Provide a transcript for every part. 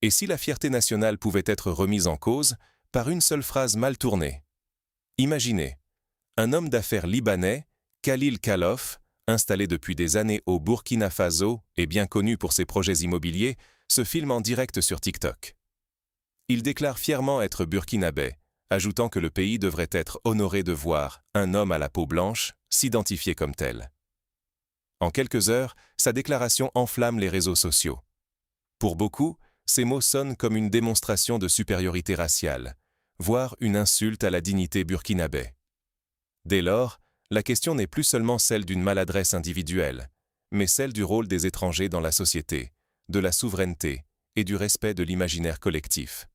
Et si la fierté nationale pouvait être remise en cause par une seule phrase mal tournée? Imaginez, un homme d'affaires libanais, Khalil Khalof, installé depuis des années au Burkina Faso et bien connu pour ses projets immobiliers, se filme en direct sur TikTok. Il déclare fièrement être burkinabé, ajoutant que le pays devrait être honoré de voir un homme à la peau blanche s'identifier comme tel. En quelques heures, sa déclaration enflamme les réseaux sociaux. Pour beaucoup, ces mots sonnent comme une démonstration de supériorité raciale, voire une insulte à la dignité burkinabé. Dès lors, la question n'est plus seulement celle d'une maladresse individuelle, mais celle du rôle des étrangers dans la société, de la souveraineté et du respect de l'imaginaire collectif.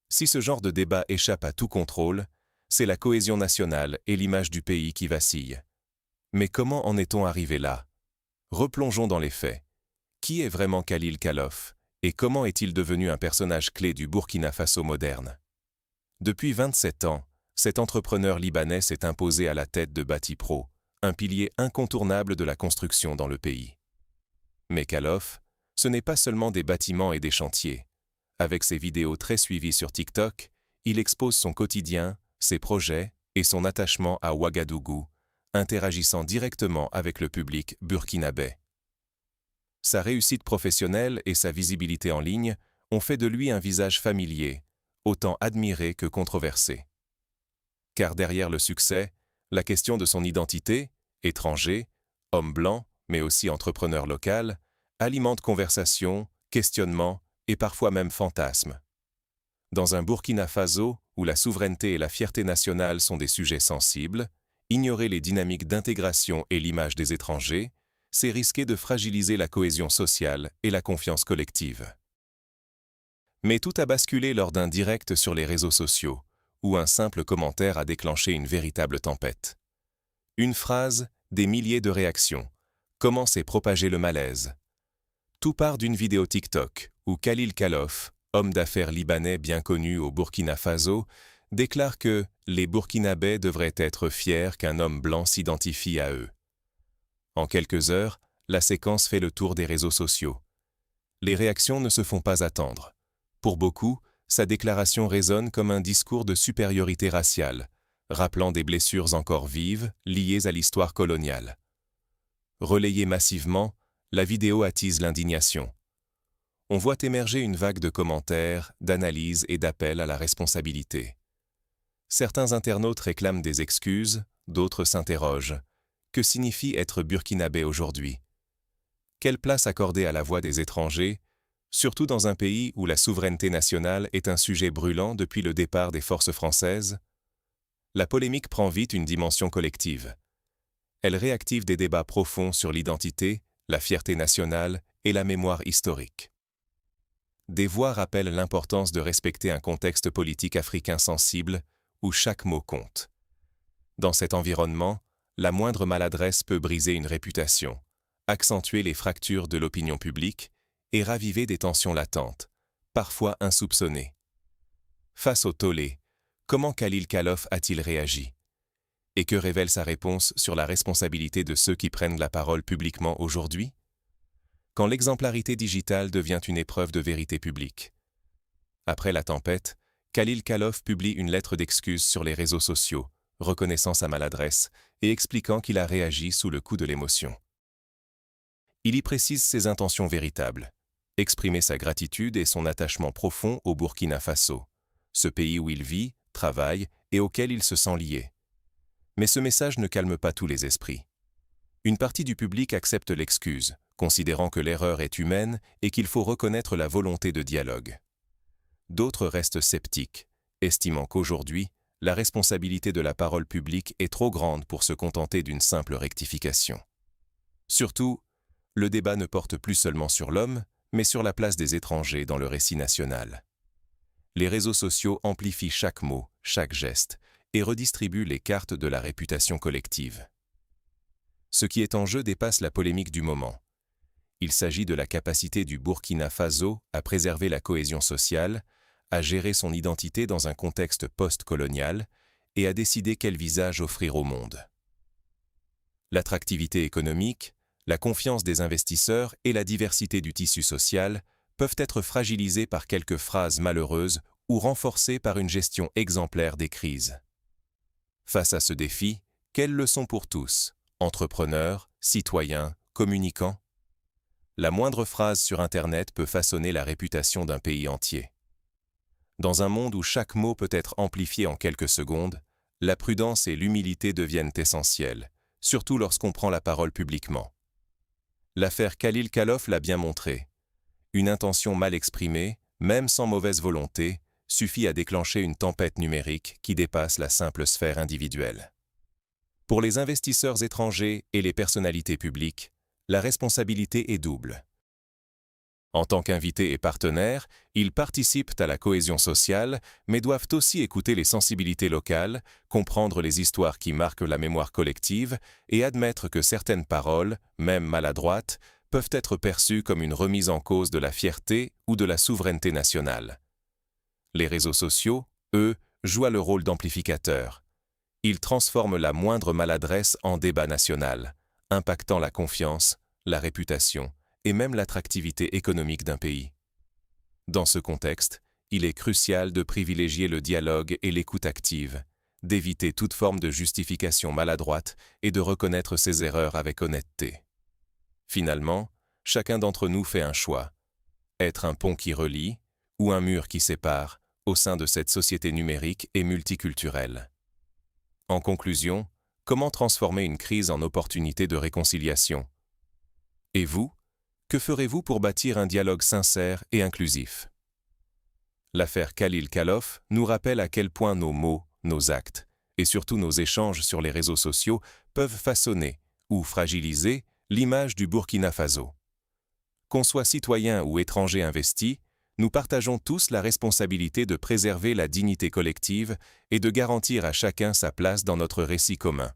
Si ce genre de débat échappe à tout contrôle, c'est la cohésion nationale et l'image du pays qui vacillent. Mais comment en est-on arrivé là? Replongeons dans les faits. Qui est vraiment Khalil Khalof et comment est-il devenu un personnage clé du Burkina Faso moderne? Depuis 27 ans, cet entrepreneur libanais s'est imposé à la tête de Batipro, un pilier incontournable de la construction dans le pays. Mais Khalof, ce n'est pas seulement des bâtiments et des chantiers. Avec ses vidéos très suivies sur TikTok, il expose son quotidien, ses projets et son attachement à Ouagadougou, interagissant directement avec le public burkinabé. Sa réussite professionnelle et sa visibilité en ligne ont fait de lui un visage familier, autant admiré que controversé. Car derrière le succès, la question de son identité, étranger, homme blanc, mais aussi entrepreneur local, alimente conversations, questionnements et parfois même fantasmes. Dans un Burkina Faso où la souveraineté et la fierté nationale sont des sujets sensibles, ignorer les dynamiques d'intégration et l'image des étrangers, c'est risquer de fragiliser la cohésion sociale et la confiance collective. Mais tout a basculé lors d'un direct sur les réseaux sociaux, où un simple commentaire a déclenché une véritable tempête. Une phrase, des milliers de réactions. Comment s'est propagé le malaise? Tout part d'une vidéo TikTok, où Khalil Khalof, homme d'affaires libanais bien connu au Burkina Faso, déclare que les Burkinabés devraient être fiers qu'un homme blanc s'identifie à eux. En quelques heures, la séquence fait le tour des réseaux sociaux. Les réactions ne se font pas attendre. Pour beaucoup, sa déclaration résonne comme un discours de supériorité raciale, rappelant des blessures encore vives liées à l'histoire coloniale. Relayée massivement, la vidéo attise l'indignation. On voit émerger une vague de commentaires, d'analyses et d'appels à la responsabilité. Certains internautes réclament des excuses, d'autres s'interrogent. Que signifie être burkinabé aujourd'hui? Quelle place accorder à la voix des étrangers, surtout dans un pays où la souveraineté nationale est un sujet brûlant depuis le départ des forces françaises? La polémique prend vite une dimension collective. Elle réactive des débats profonds sur l'identité, la fierté nationale et la mémoire historique. Des voix rappellent l'importance de respecter un contexte politique africain sensible où chaque mot compte. Dans cet environnement, la moindre maladresse peut briser une réputation, accentuer les fractures de l'opinion publique et raviver des tensions latentes, parfois insoupçonnées. Face au tollé, comment Khalil Khalof a-t-il réagi? Et que révèle sa réponse sur la responsabilité de ceux qui prennent la parole publiquement aujourd'hui? Quand l'exemplarité digitale devient une épreuve de vérité publique. Après la tempête, Khalil Khalof publie une lettre d'excuse sur les réseaux sociaux, reconnaissant sa maladresse et expliquant qu'il a réagi sous le coup de l'émotion. Il y précise ses intentions véritables, exprimer sa gratitude et son attachement profond au Burkina Faso, ce pays où il vit, travaille et auquel il se sent lié. Mais ce message ne calme pas tous les esprits. Une partie du public accepte l'excuse, considérant que l'erreur est humaine et qu'il faut reconnaître la volonté de dialogue. D'autres restent sceptiques, estimant qu'aujourd'hui, la responsabilité de la parole publique est trop grande pour se contenter d'une simple rectification. Surtout, le débat ne porte plus seulement sur l'homme, mais sur la place des étrangers dans le récit national. Les réseaux sociaux amplifient chaque mot, chaque geste, et redistribuent les cartes de la réputation collective. Ce qui est en jeu dépasse la polémique du moment. Il s'agit de la capacité du Burkina Faso à préserver la cohésion sociale, à gérer son identité dans un contexte post-colonial et à décider quel visage offrir au monde. L'attractivité économique, la confiance des investisseurs et la diversité du tissu social peuvent être fragilisés par quelques phrases malheureuses ou renforcés par une gestion exemplaire des crises. Face à ce défi, quelles leçons pour tous, entrepreneurs, citoyens, communicants? La moindre phrase sur Internet peut façonner la réputation d'un pays entier. Dans un monde où chaque mot peut être amplifié en quelques secondes, la prudence et l'humilité deviennent essentielles, surtout lorsqu'on prend la parole publiquement. L'affaire Khalil Khalaf l'a bien montré. Une intention mal exprimée, même sans mauvaise volonté, suffit à déclencher une tempête numérique qui dépasse la simple sphère individuelle. Pour les investisseurs étrangers et les personnalités publiques, la responsabilité est double. En tant qu'invités et partenaires, ils participent à la cohésion sociale, mais doivent aussi écouter les sensibilités locales, comprendre les histoires qui marquent la mémoire collective et admettre que certaines paroles, même maladroites, peuvent être perçues comme une remise en cause de la fierté ou de la souveraineté nationale. Les réseaux sociaux, eux, jouent le rôle d'amplificateur. Ils transforment la moindre maladresse en débat national, impactant la confiance, la réputation et même l'attractivité économique d'un pays. Dans ce contexte, il est crucial de privilégier le dialogue et l'écoute active, d'éviter toute forme de justification maladroite et de reconnaître ses erreurs avec honnêteté. Finalement, chacun d'entre nous fait un choix. Être un pont qui relie ou un mur qui sépare au sein de cette société numérique et multiculturelle. En conclusion, comment transformer une crise en opportunité de réconciliation? Et vous, que ferez-vous pour bâtir un dialogue sincère et inclusif? L'affaire Khalil Khalaf nous rappelle à quel point nos mots, nos actes, et surtout nos échanges sur les réseaux sociaux peuvent façonner ou fragiliser l'image du Burkina Faso. Qu'on soit citoyen ou étranger investi, nous partageons tous la responsabilité de préserver la dignité collective et de garantir à chacun sa place dans notre récit commun.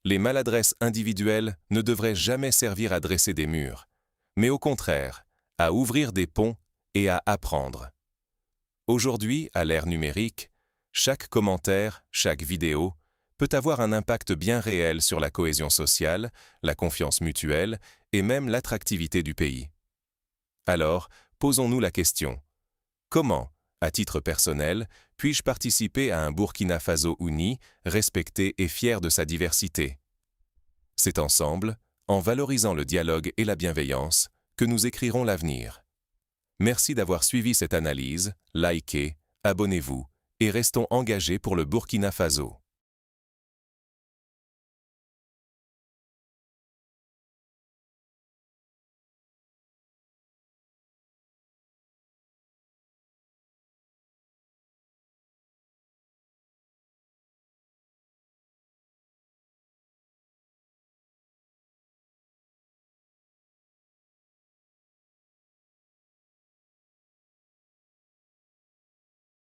Les maladresses individuelles ne devraient jamais servir à dresser des murs, mais au contraire, à ouvrir des ponts et à apprendre. Aujourd'hui, à l'ère numérique, chaque commentaire, chaque vidéo peut avoir un impact bien réel sur la cohésion sociale, la confiance mutuelle et même l'attractivité du pays. Alors, posons-nous la question. Comment, à titre personnel, puis-je participer à un Burkina Faso uni, respecté et fier de sa diversité? C'est ensemble, en valorisant le dialogue et la bienveillance, que nous écrirons l'avenir. Merci d'avoir suivi cette analyse, likez, abonnez-vous et restons engagés pour le Burkina Faso.